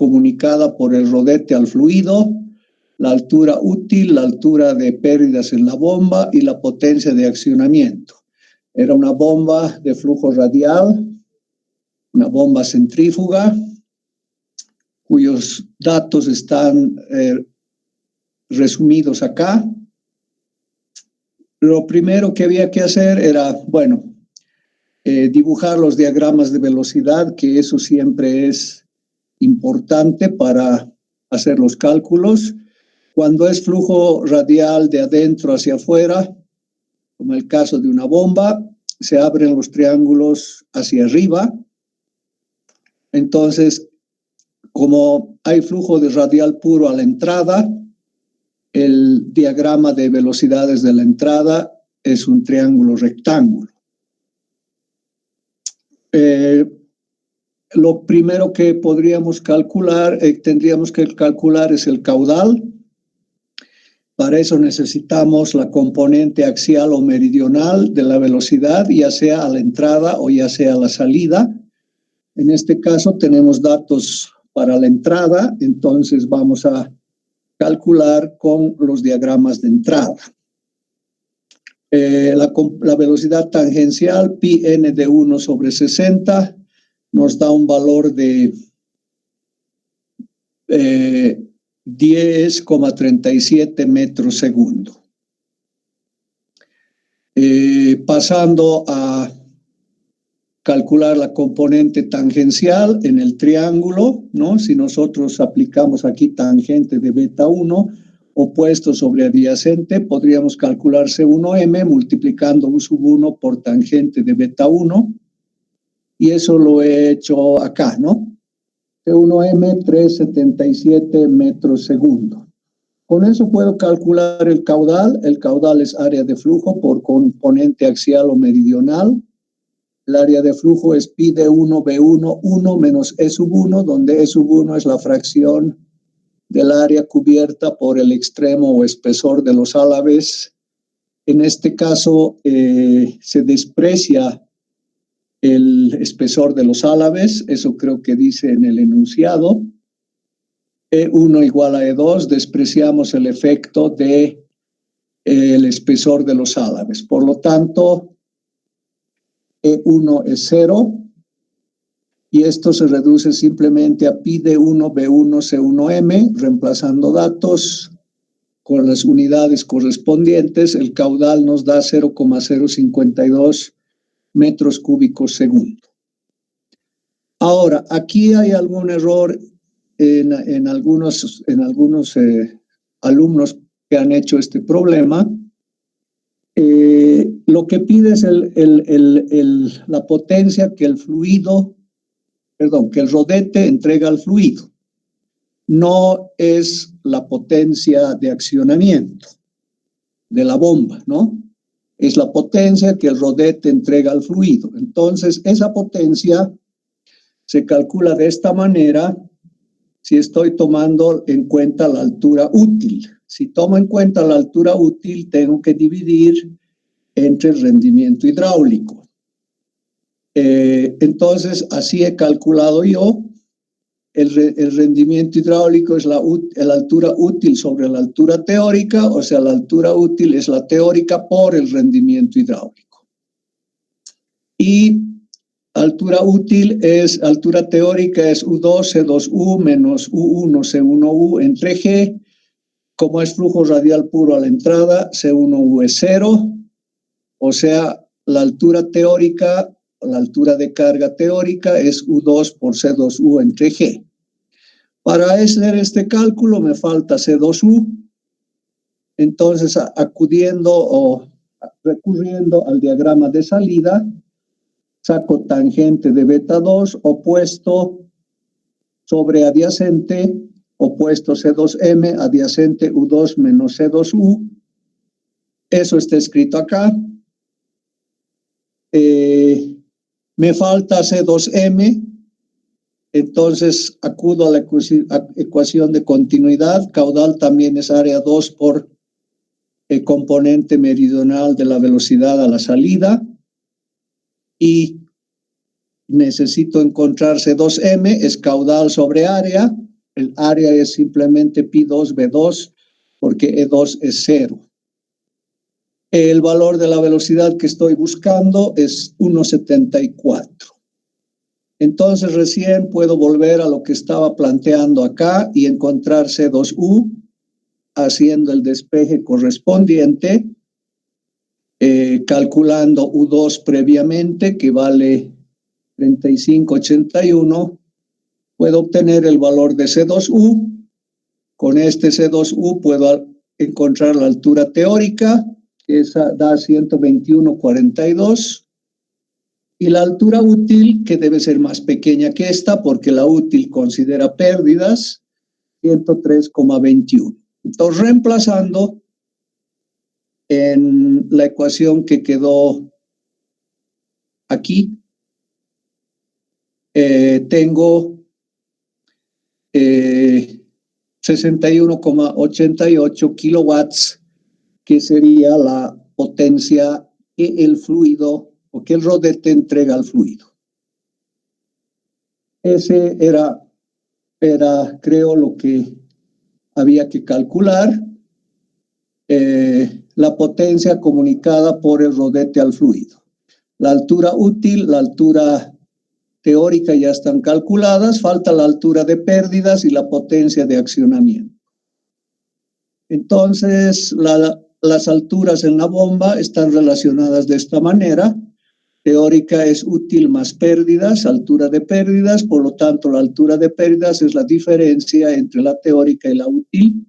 comunicada por el rodete al fluido, la altura útil, la altura de pérdidas en la bomba y la potencia de accionamiento. Era una bomba de flujo radial, una bomba centrífuga, cuyos datos están resumidos acá. Lo primero que había que hacer era, dibujar los diagramas de velocidad, que eso siempre es importante para hacer los cálculos. Cuando es flujo radial de adentro hacia afuera, como el caso de una bomba, se abren los triángulos hacia arriba. Entonces, como hay flujo de radial puro a la entrada, el diagrama de velocidades de la entrada es un triángulo rectángulo. Lo primero que podríamos calcular, tendríamos que calcular es el caudal. Para eso necesitamos la componente axial o meridional de la velocidad, ya sea a la entrada o ya sea a la salida. En este caso tenemos datos para la entrada, entonces vamos a calcular con los diagramas de entrada. La velocidad tangencial, pi n de 1 sobre 60, nos da un valor de 10,37 metros segundo. Pasando a calcular la componente tangencial en el triángulo, ¿no? Si nosotros aplicamos aquí tangente de beta 1, opuesto sobre adyacente, podríamos calcular C1m multiplicando U sub 1 por tangente de beta 1, y eso lo he hecho acá, ¿no? C1m 3,77 metros segundo. Con eso puedo calcular el caudal. El caudal es área de flujo por componente axial o meridional. El área de flujo es pi de 1 B1, 1 menos E sub 1, donde E sub 1 es la fracción del área cubierta por el extremo o espesor de los álabes. En este caso se desprecia el espesor de los álabes, eso creo que dice en el enunciado. E1 igual a E2, despreciamos el efecto de el espesor de los álabes. Por lo tanto, E1 es 0, y esto se reduce simplemente a pi de 1 B1 C1m, reemplazando datos con las unidades correspondientes. El caudal nos da 0,052 metros cúbicos segundo. Ahora, aquí hay algún error en algunos alumnos que han hecho este problema. Lo que pide es la potencia que el rodete entrega al fluido. No es la potencia de accionamiento de la bomba, ¿no? Es la potencia que el rodete entrega al fluido. Entonces, esa potencia se calcula de esta manera si estoy tomando en cuenta la altura útil. Si tomo en cuenta la altura útil, tengo que dividir entre el rendimiento hidráulico. Entonces, así he calculado yo. El rendimiento hidráulico es la altura útil sobre la altura teórica, o sea, la altura útil es la teórica por el rendimiento hidráulico. Y altura teórica es U2 C2U menos U1 C1U entre G. Como es flujo radial puro a la entrada, C1U es 0, o sea, la altura teórica, la altura de carga teórica es U2 por C2U entre G. Para hacer este cálculo me falta C2U, entonces recurriendo al diagrama de salida, saco tangente de beta 2, opuesto sobre adyacente, opuesto C2m, adyacente U2 menos C2U. Eso está escrito acá. Me falta C2m, entonces acudo a la ecuación de continuidad. Caudal también es área 2 por el componente meridional de la velocidad a la salida. Y necesito encontrar C2m, es caudal sobre área. el área es simplemente pi2b2 porque E2 es 0. El valor de la velocidad que estoy buscando es 1,74. Entonces recién puedo volver a lo que estaba planteando acá y encontrar C2U haciendo el despeje correspondiente, calculando U2 previamente, que vale 3581, puedo obtener el valor de C2U. Con este C2U puedo encontrar la altura teórica, que da 121,42, y la altura útil, que debe ser más pequeña que esta, porque la útil considera pérdidas, 103,21. Entonces, reemplazando en la ecuación que quedó aquí, tengo 61,88 kilowatts, que sería la potencia que el fluido o que el rodete entrega al fluido. Ese era, creo, lo que había que calcular. La potencia comunicada por el rodete al fluido. La altura útil, la altura teórica ya están calculadas, falta la altura de pérdidas y la potencia de accionamiento. Entonces, las alturas en la bomba están relacionadas de esta manera. Teórica es útil más pérdidas, altura de pérdidas, por lo tanto la altura de pérdidas es la diferencia entre la teórica y la útil,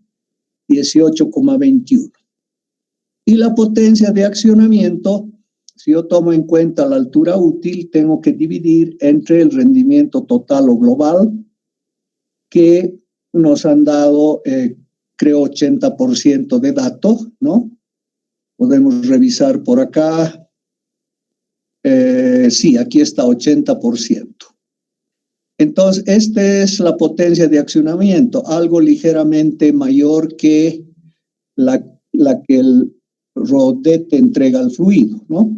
18,21. Y la potencia de accionamiento, si yo tomo en cuenta la altura útil, tengo que dividir entre el rendimiento total o global, que nos han dado, creo, 80% de datos, ¿no? Podemos revisar por acá. Sí, aquí está 80%. Entonces, esta es la potencia de accionamiento, algo ligeramente mayor que la que el rodete entrega al fluido, ¿no?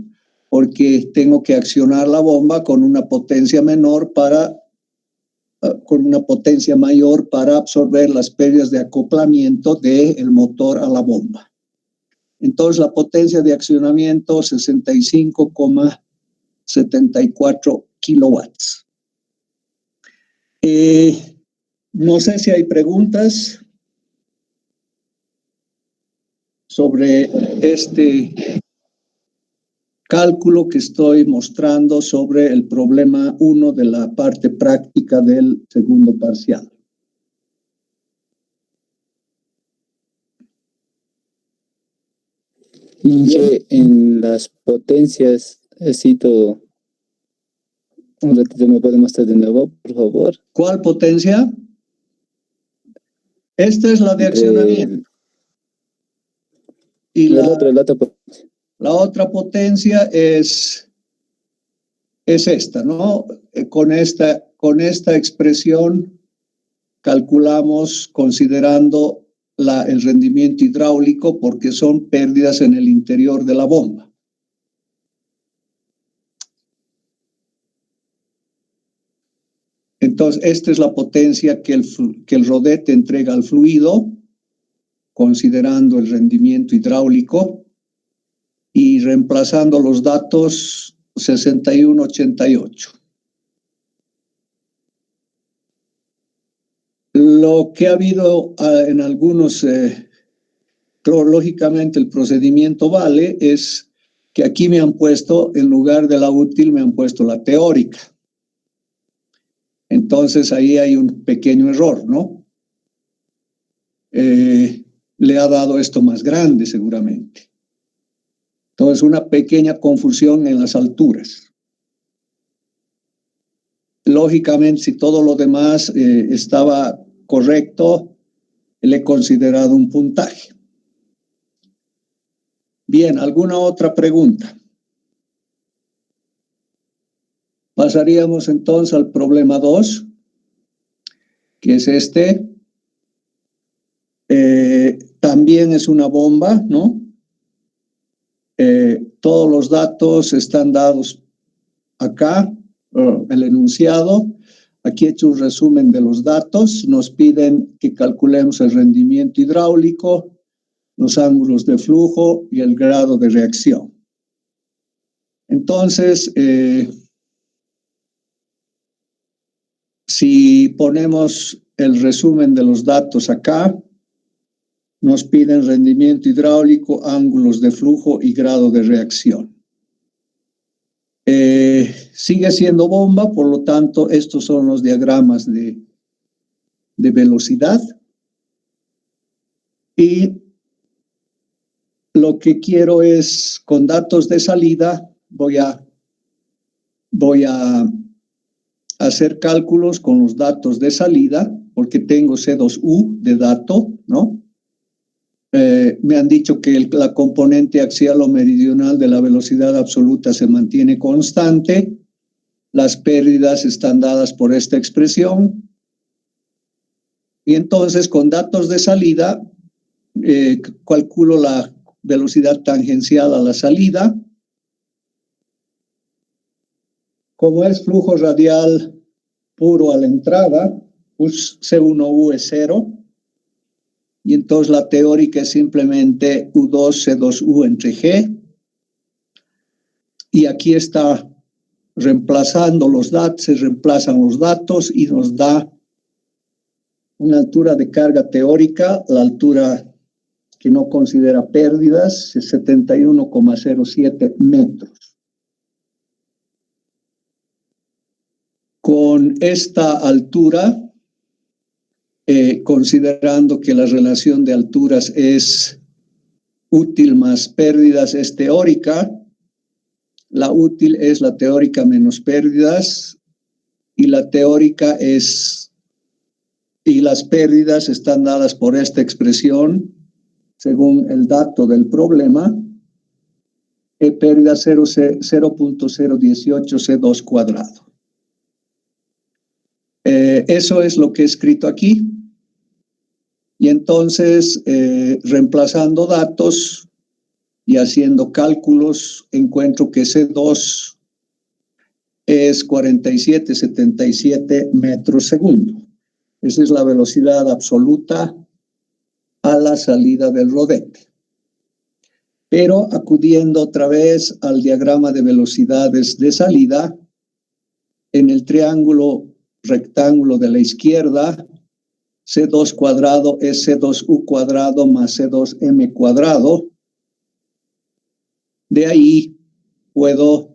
Porque tengo que accionar la bomba con una potencia menor con una potencia mayor para absorber las pérdidas de acoplamiento del motor a la bomba. Entonces, la potencia de accionamiento, 65,74 kilowatts. No sé si hay preguntas sobre este cálculo que estoy mostrando sobre el problema 1 de la parte práctica del segundo parcial. Inge, en las potencias, cito, un ratito me puede mostrar de nuevo, por favor. ¿Cuál potencia? Esta es la de accionamiento. Y la otra potencia es esta, ¿no? Con esta expresión calculamos considerando el rendimiento hidráulico porque son pérdidas en el interior de la bomba. Entonces, esta es la potencia que el rodete entrega al fluido, considerando el rendimiento hidráulico y reemplazando los datos 61,88. Lo que ha habido en algunos, lógicamente el procedimiento vale, es que aquí me han puesto, en lugar de la útil, me han puesto la teórica. Entonces ahí hay un pequeño error, ¿no? Le ha dado esto más grande seguramente. Entonces una pequeña confusión en las alturas. Lógicamente, si todo lo demás estaba correcto, le he considerado un puntaje. Bien, ¿alguna otra pregunta? Pasaríamos entonces al problema 2, que es este. También es una bomba, ¿no? Todos los datos están dados acá, el enunciado. Aquí he hecho un resumen de los datos. Nos piden que calculemos el rendimiento hidráulico, los ángulos de flujo y el grado de reacción. Entonces, si ponemos el resumen de los datos acá, nos piden rendimiento hidráulico, ángulos de flujo y grado de reacción. Sigue siendo bomba, por lo tanto, estos son los diagramas de velocidad. Y lo que quiero es, con datos de salida, voy a hacer cálculos con los datos de salida, porque tengo C2U de dato, ¿no? Me han dicho que la componente axial o meridional de la velocidad absoluta se mantiene constante. Las pérdidas están dadas por esta expresión. Y entonces, con datos de salida, calculo la velocidad tangencial a la salida. Como es flujo radial puro a la entrada, pues C1U es 0. Y entonces la teórica es simplemente U2, C2U entre G. Y aquí está reemplazando los datos, se reemplazan los datos y nos da una altura de carga teórica, la altura que no considera pérdidas, es 71,07 metros. Con esta altura, considerando que la relación de alturas es útil más pérdidas es teórica, la útil es la teórica menos pérdidas y la teórica es, y las pérdidas están dadas por esta expresión según el dato del problema, pérdida 0.018 C2 cuadrado. Eso es lo que he escrito aquí. Y entonces, reemplazando datos y haciendo cálculos, encuentro que C2 es 47,77 metros segundo. Esa es la velocidad absoluta a la salida del rodete. Pero acudiendo otra vez al diagrama de velocidades de salida, en el triángulo rectángulo de la izquierda, C2 cuadrado es C2U cuadrado más C2M cuadrado. De ahí puedo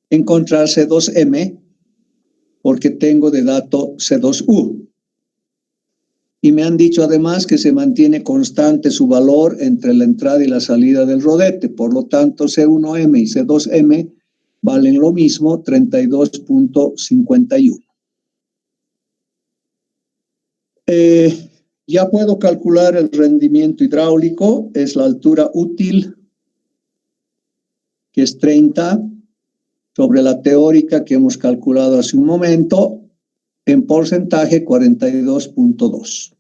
encontrar C2M porque tengo de dato C2U. Y me han dicho además que se mantiene constante su valor entre la entrada y la salida del rodete. Por lo tanto, C1M y C2M valen lo mismo, 32.51. Ya puedo calcular el rendimiento hidráulico, es la altura útil, que es 30, sobre la teórica que hemos calculado hace un momento, en porcentaje 42.2.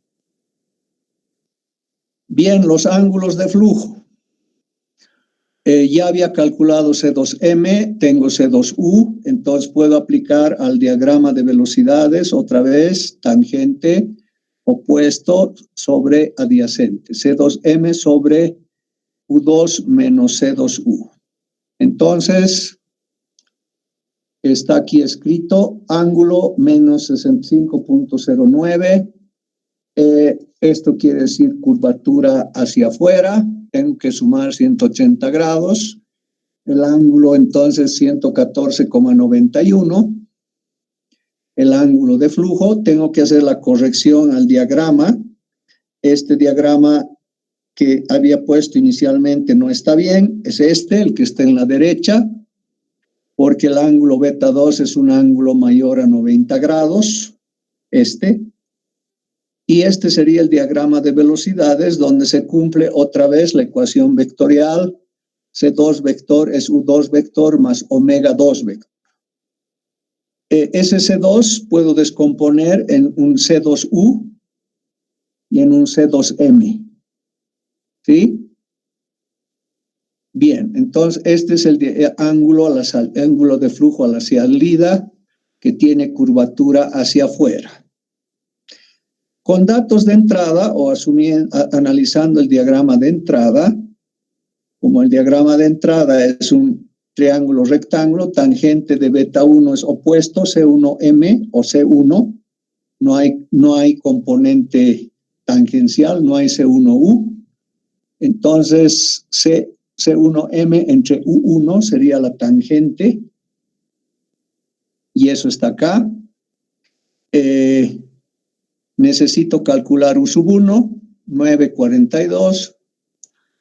Bien, los ángulos de flujo. Ya había calculado C2M, tengo C2U, entonces puedo aplicar al diagrama de velocidades otra vez, tangente, opuesto sobre adyacente, C2M sobre U2 menos C2U. Entonces, está aquí escrito, ángulo menos 65.09, esto quiere decir curvatura hacia afuera, tengo que sumar 180 grados, el ángulo entonces 114,91, el ángulo de flujo, tengo que hacer la corrección al diagrama. Este diagrama que había puesto inicialmente no está bien, es este, el que está en la derecha, porque el ángulo beta 2 es un ángulo mayor a 90 grados, este, y este sería el diagrama de velocidades donde se cumple otra vez la ecuación vectorial, C2 vector es U2 vector más omega 2 vector. Ese C2 puedo descomponer en un C2U y en un C2M. ¿Sí? Bien, entonces este es el ángulo de flujo a la salida. que tiene curvatura hacia afuera. Con datos de entrada o analizando el diagrama de entrada, como el diagrama de entrada es un triángulo rectángulo, tangente de beta 1 es opuesto, C1M o C1, no hay componente tangencial, no hay C1U, entonces C1M entre U1 sería la tangente, y eso está acá. Necesito calcular U sub 1, 9,42,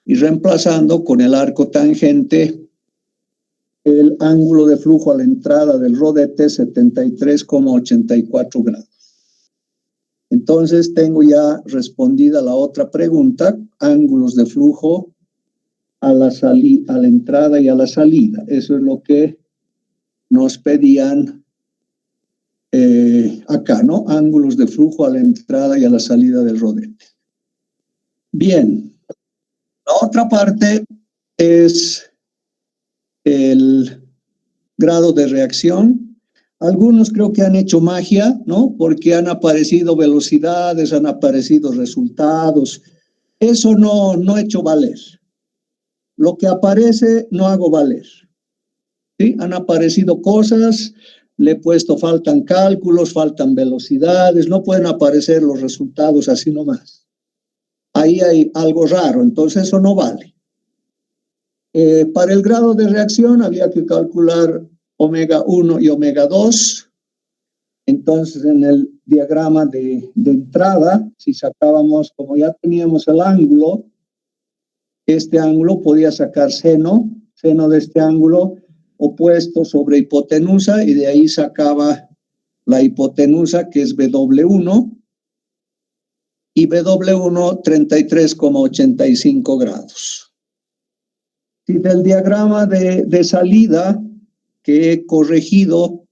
y reemplazando con el arco tangente el ángulo de flujo a la entrada del rodete, 73,84 grados. Entonces tengo ya respondida la otra pregunta, ángulos de flujo a la entrada y a la salida. Eso es lo que nos pedían acá, ¿no? Ángulos de flujo a la entrada y a la salida del rodete. Bien, la otra parte es el grado de reacción. Algunos creo que han hecho magia, ¿no? Porque han aparecido velocidades, han aparecido resultados. Eso no he hecho valer. Lo que aparece no hago valer. ¿Sí? Han aparecido cosas, le he puesto, faltan cálculos, faltan velocidades, no pueden aparecer los resultados así nomás. Ahí hay algo raro, entonces eso no vale. Para el grado de reacción había que calcular omega 1 y omega 2. Entonces en el diagrama de entrada, si sacábamos, como ya teníamos el ángulo, este ángulo podía sacar seno de este ángulo opuesto sobre hipotenusa, y de ahí sacaba la hipotenusa, que es BW1, y BW1 33,85 grados. Si del diagrama de salida que he corregido,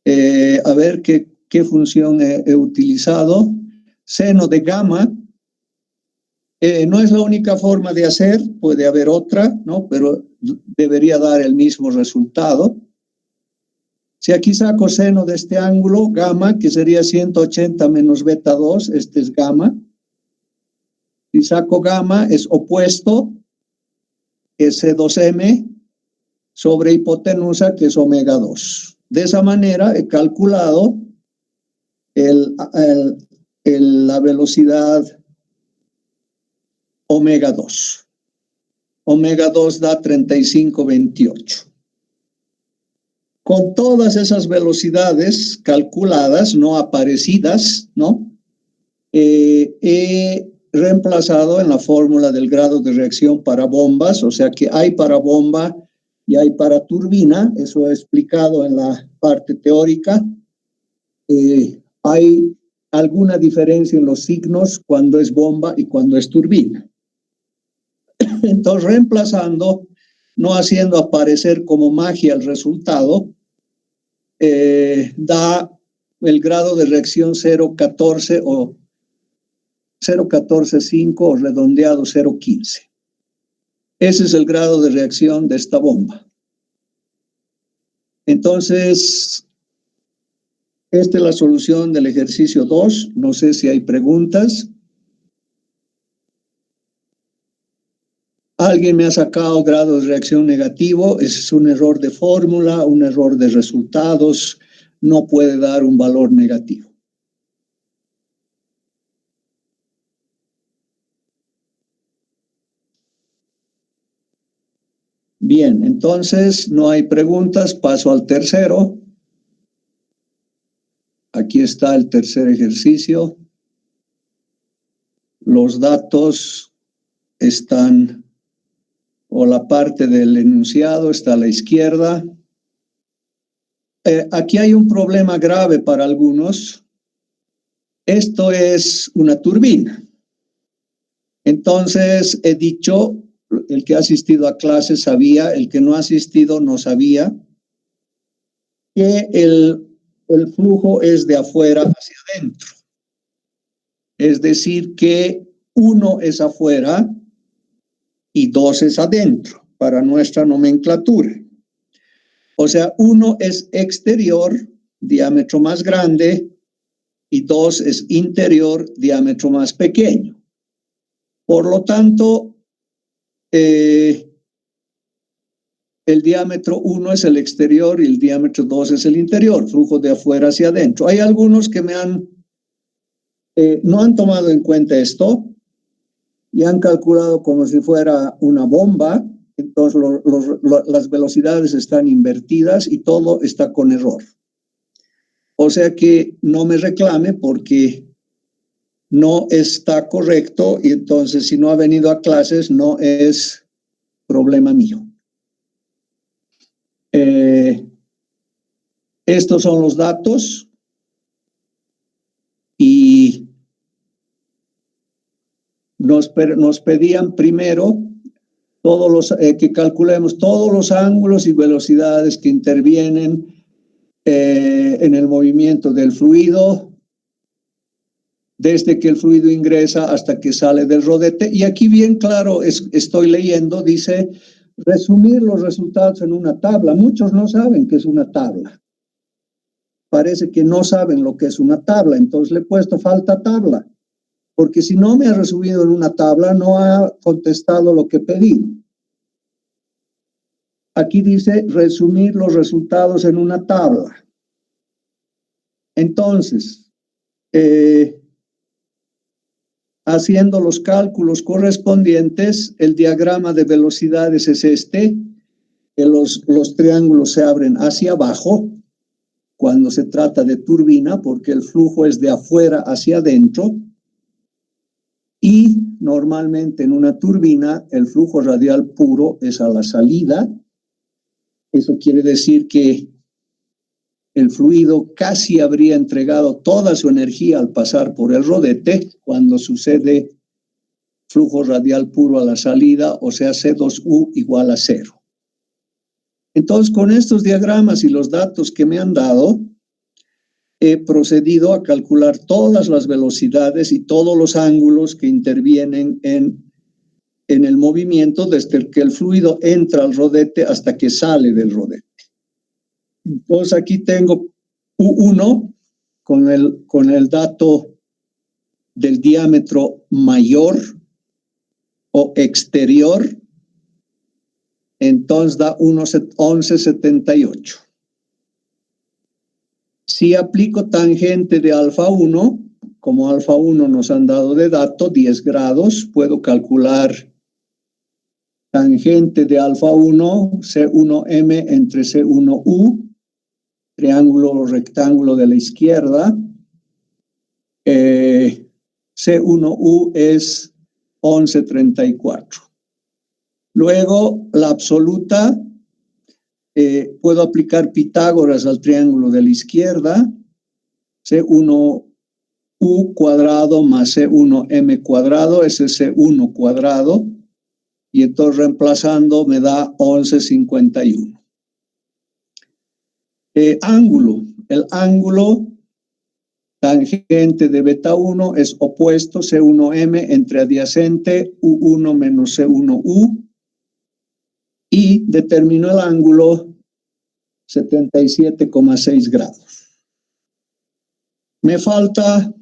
a ver qué función he utilizado, seno de gamma, no es la única forma de hacer, puede haber otra, ¿no? Pero debería dar el mismo resultado. Si aquí saco seno de este ángulo, gamma, que sería 180 menos beta 2, este es gamma. Si saco gamma, es opuesto, es C2M, sobre hipotenusa, que es omega 2. De esa manera he calculado la velocidad omega 2. Omega 2 da 35,28. Con todas esas velocidades calculadas, no aparecidas, ¿no? He reemplazado en la fórmula del grado de reacción para bombas, o sea que hay para bomba y hay para turbina, eso he explicado en la parte teórica. Hay alguna diferencia en los signos cuando es bomba y cuando es turbina. Entonces, reemplazando, no haciendo aparecer como magia el resultado, da el grado de reacción 0,14 o 0,145 o redondeado 0,15. Ese es el grado de reacción de esta bomba. Entonces, esta es la solución del ejercicio 2. No sé si hay preguntas. Alguien me ha sacado grado de reacción negativo. Ese es un error de fórmula, un error de resultados. No puede dar un valor negativo. Bien, entonces no hay preguntas. Paso al tercero. Aquí está el tercer ejercicio. Los datos están, o la parte del enunciado está a la izquierda. Aquí hay un problema grave para algunos. Esto es una turbina. Entonces, he dicho, el que ha asistido a clases sabía, el que no ha asistido no sabía, que el flujo es de afuera hacia adentro. Es decir, que 1 es afuera y 2 es adentro, para nuestra nomenclatura. O sea, 1 es exterior, diámetro más grande, y 2 es interior, diámetro más pequeño. Por lo tanto, el diámetro 1 es el exterior y el diámetro 2 es el interior, flujo de afuera hacia adentro. Hay algunos que no han tomado en cuenta esto y han calculado como si fuera una bomba, entonces las velocidades están invertidas y todo está con error. O sea que no me reclame porque no está correcto y entonces si no ha venido a clases no es problema mío. Estos son los datos y nos pedían primero que calculemos todos los ángulos y velocidades que intervienen en el movimiento del fluido, desde que el fluido ingresa hasta que sale del rodete. Y aquí bien claro, estoy leyendo, dice, resumir los resultados en una tabla. Muchos no saben qué es una tabla. Parece que no saben lo que es una tabla, entonces le he puesto falta tabla. Porque si no me ha resumido en una tabla, no ha contestado lo que pedí. Aquí dice resumir los resultados en una tabla. Entonces, haciendo los cálculos correspondientes, el diagrama de velocidades es este. Los triángulos se abren hacia abajo cuando se trata de turbina, porque el flujo es de afuera hacia adentro. Y normalmente en una turbina el flujo radial puro es a la salida. Eso quiere decir que el fluido casi habría entregado toda su energía al pasar por el rodete cuando sucede flujo radial puro a la salida, o sea, C2U igual a 0. Entonces, con estos diagramas y los datos que me han dado, he procedido a calcular todas las velocidades y todos los ángulos que intervienen en el movimiento desde que el fluido entra al rodete hasta que sale del rodete. Entonces aquí tengo U1 con el dato del diámetro mayor o exterior, entonces da 11,78. Si aplico tangente de alfa 1, como alfa 1 nos han dado de dato 10 grados, puedo calcular tangente de alfa 1, C1M entre C1U, triángulo o rectángulo de la izquierda. C1U es 11,34. Luego, la absoluta, puedo aplicar Pitágoras al triángulo de la izquierda, C1U cuadrado más C1M cuadrado, ese es C1 cuadrado, y entonces reemplazando me da 11,51. Ángulo, el ángulo tangente de beta 1 es opuesto C1M entre adyacente U1 menos C1U y determino el ángulo 77,6 grados. Me falta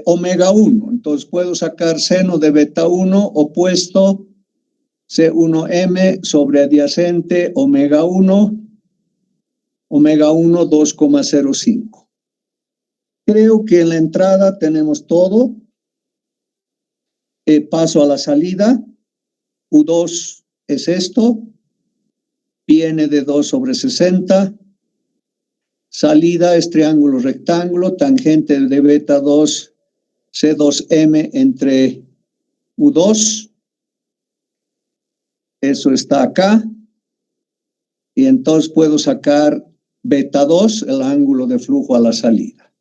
omega 1, entonces puedo sacar seno de beta 1 opuesto C1M sobre adyacente omega 1 2,05. Creo que en la entrada tenemos todo. Paso a la salida. U2 es esto. Viene de 2 sobre 60. Salida es triángulo rectángulo. Tangente de beta 2, C2M entre U2. Eso está acá. Y entonces puedo sacar beta 2, el ángulo de flujo a la salida.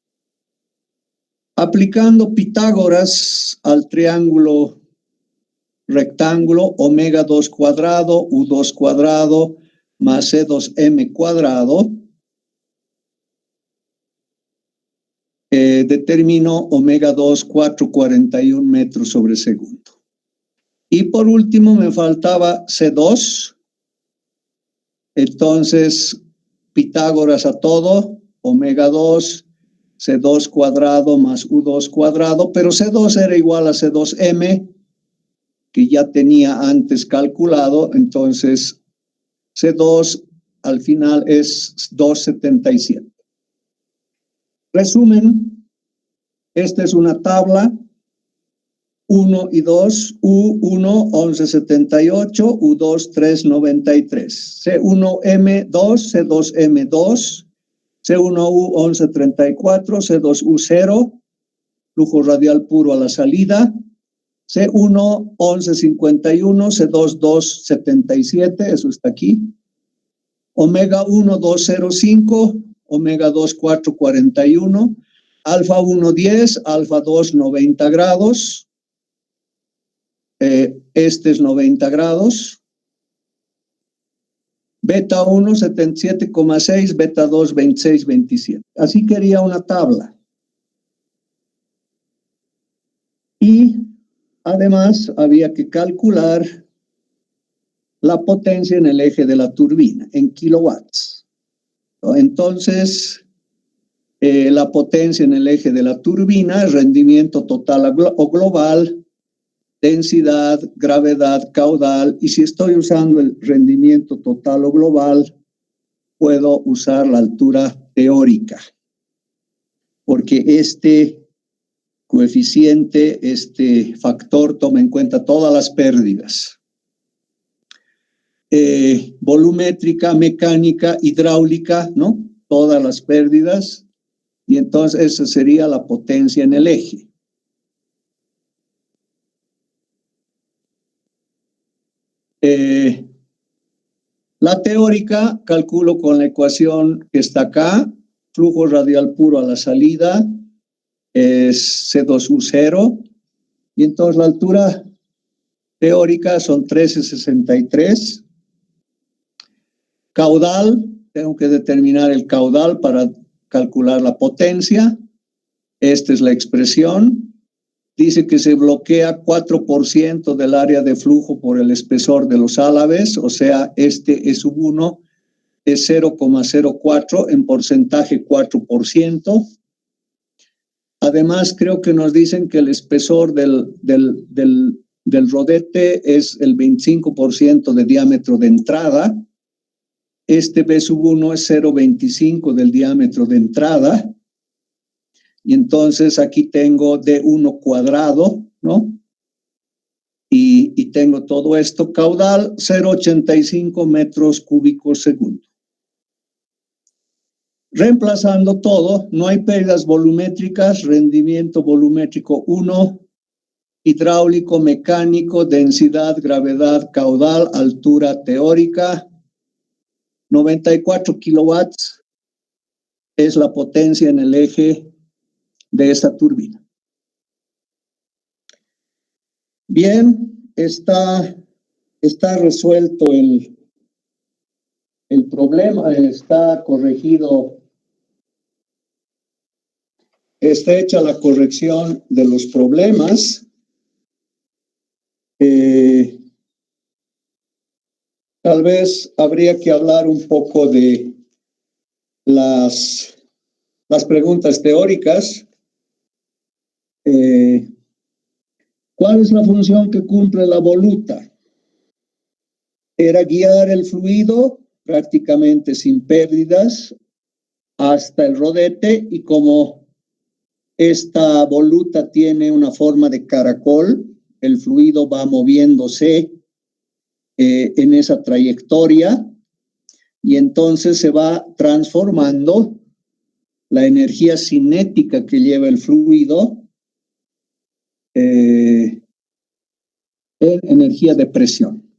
Aplicando Pitágoras al triángulo rectángulo, omega 2 cuadrado, U2 cuadrado, más C2M cuadrado, determino omega 2, 4,41 metros sobre segundo. Y por último me faltaba C2, Entonces, Pitágoras a todo, omega 2, C2 cuadrado más U2 cuadrado, pero C2 era igual a C2M, que ya tenía antes calculado, entonces C2 al final es 277. Resumen, esta es una tabla, 1 y 2, U1 1178, U2 393, C1M2, C2M2, C1U 1134, C2U0, flujo radial puro a la salida, C1 1151, C2 277, eso está aquí, omega 1 205, omega 2 441, alfa 1 10, alfa 2 90 grados, este es 90 grados, beta 1 77,6, beta 2 26, 27. Así quería una tabla. Y además había que calcular la potencia en el eje de la turbina, en kilowatts. Entonces, la potencia en el eje de la turbina, rendimiento total o global, densidad, gravedad, caudal, y si estoy usando el rendimiento total o global, puedo usar la altura teórica, porque este coeficiente, este factor toma en cuenta todas las pérdidas. Volumétrica, mecánica, hidráulica, ¿no? Todas las pérdidas, y entonces esa sería la potencia en el eje. La teórica, calculo con la ecuación que está acá, flujo radial puro a la salida es C2U0, y entonces la altura teórica son 1363. Caudal, tengo que determinar el caudal para calcular la potencia. Esta es la expresión. Dice que se bloquea 4% del área de flujo por el espesor de los álabes, o sea, este es sub1, es 0,04, en porcentaje 4%. Además, creo que nos dicen que el espesor del rodete es el 25% de diámetro de entrada. Este B1 es 0,25 del diámetro de entrada. Y entonces aquí tengo D1 cuadrado, ¿no? Y tengo todo esto, caudal 0,85 metros cúbicos segundo. Reemplazando todo, no hay pérdidas volumétricas, rendimiento volumétrico 1, hidráulico, mecánico, densidad, gravedad, caudal, altura teórica, 94 kilowatts es la potencia en el eje de esta turbina. Bien, está resuelto el problema, está corregido, está hecha la corrección de los problemas. Tal vez habría que hablar un poco de las preguntas teóricas. ¿Cuál es la función que cumple la voluta? Era guiar el fluido prácticamente sin pérdidas hasta el rodete, y como esta voluta tiene una forma de caracol, el fluido va moviéndose en esa trayectoria, y entonces se va transformando la energía cinética que lleva el fluido en energía de presión.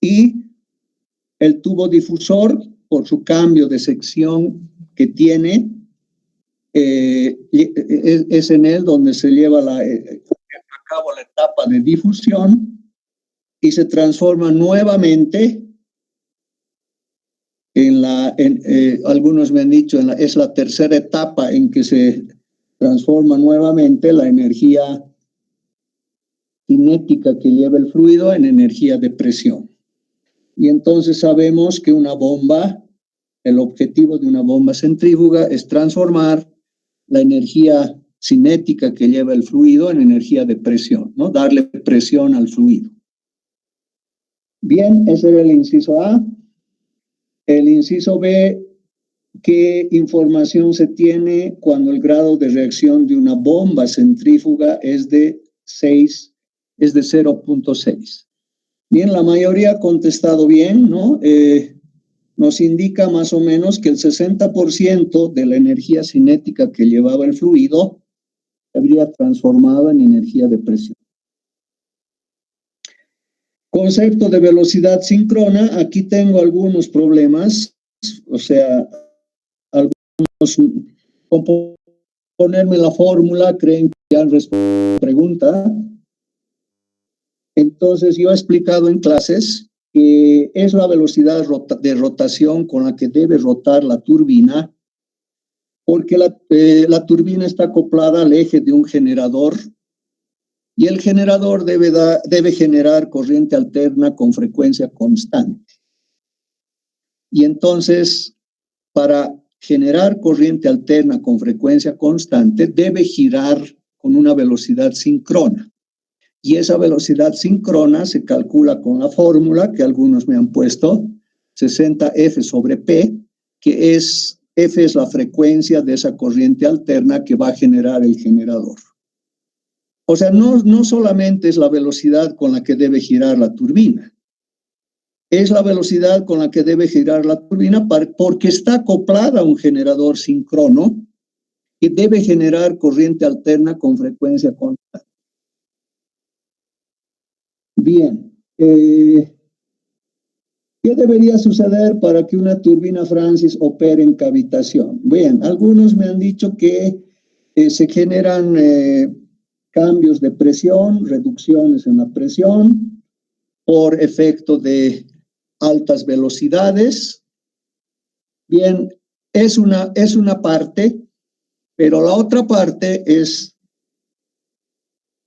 Y el tubo difusor, por su cambio de sección que tiene, es en él donde se lleva a cabo la etapa de difusión y se transforma nuevamente algunos me han dicho, es la tercera etapa en que se transforma nuevamente la energía cinética que lleva el fluido en energía de presión. Y entonces sabemos que una bomba, el objetivo de una bomba centrífuga es transformar la energía cinética que lleva el fluido en energía de presión, ¿no? Darle presión al fluido. Bien, ese era el inciso A. El inciso B, ¿qué información se tiene cuando el grado de reacción de una bomba centrífuga es de 0.6? Bien, la mayoría ha contestado bien, ¿no? Nos indica más o menos que el 60% de la energía cinética que llevaba el fluido se habría transformado en energía de presión. Concepto de velocidad síncrona, aquí tengo algunos problemas, o sea, algunos, con ponerme la fórmula, creen que ya han respondido la pregunta. Entonces, yo he explicado en clases que es la velocidad de rotación con la que debe rotar la turbina, porque la turbina está acoplada al eje de un generador y el generador debe generar corriente alterna con frecuencia constante. Y entonces, para generar corriente alterna con frecuencia constante, debe girar con una velocidad síncrona. Y esa velocidad síncrona se calcula con la fórmula que algunos me han puesto, 60F sobre P, que es, F es la frecuencia de esa corriente alterna que va a generar el generador. O sea, no solamente es la velocidad con la que debe girar la turbina, es la velocidad con la que debe girar la turbina porque está acoplada a un generador síncrono que debe generar corriente alterna con frecuencia constante. Bien, ¿qué debería suceder para que una turbina Francis opere en cavitación? Bien, algunos me han dicho que se generan cambios de presión, reducciones en la presión, por efecto de altas velocidades. Bien, es una parte, pero la otra parte es,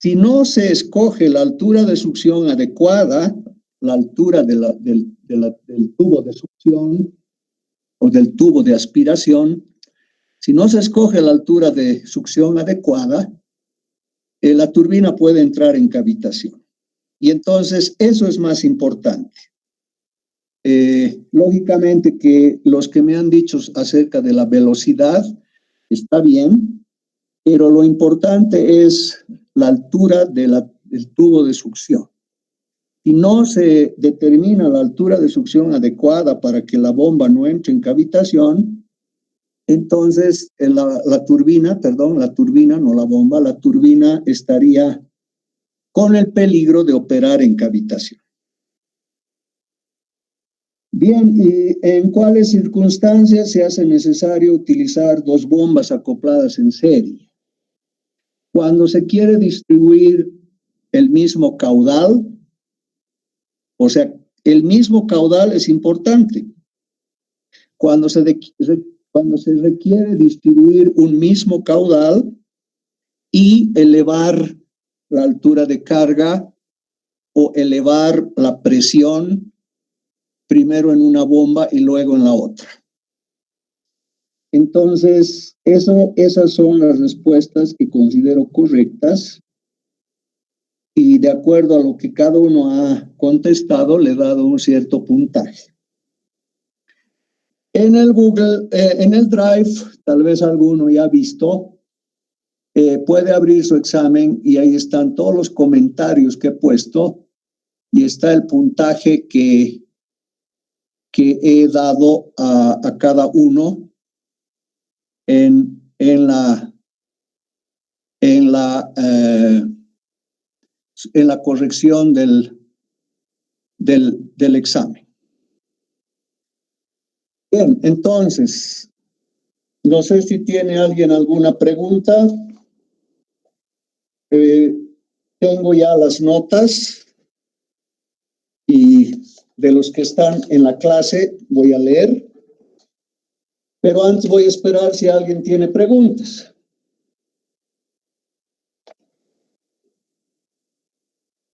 si no se escoge la altura de succión adecuada, la altura del tubo de succión o del tubo de aspiración, si no se escoge la altura de succión adecuada, la turbina puede entrar en cavitación. Y entonces eso es más importante. Lógicamente que los que me han dicho acerca de la velocidad está bien, pero lo importante es la altura del tubo de succión. Si no se determina la altura de succión adecuada para que la bomba no entre en cavitación, entonces la turbina, no la bomba, la turbina estaría con el peligro de operar en cavitación. Bien, ¿y en cuáles circunstancias se hace necesario utilizar dos bombas acopladas en serie? Cuando se quiere distribuir el mismo caudal, o sea, el mismo caudal es importante. Cuando se requiere distribuir un mismo caudal y elevar la altura de carga o elevar la presión primero en una bomba y luego en la otra. Entonces, esas son las respuestas que considero correctas y de acuerdo a lo que cada uno ha contestado, le he dado un cierto puntaje. En el Google, en el Drive, tal vez alguno ya ha visto, puede abrir su examen y ahí están todos los comentarios que he puesto y está el puntaje que he dado a cada uno en la corrección del examen. Bien, entonces, no sé si tiene alguien alguna pregunta. Tengo ya las notas y de los que están en la clase voy a leer, pero antes voy a esperar si alguien tiene preguntas.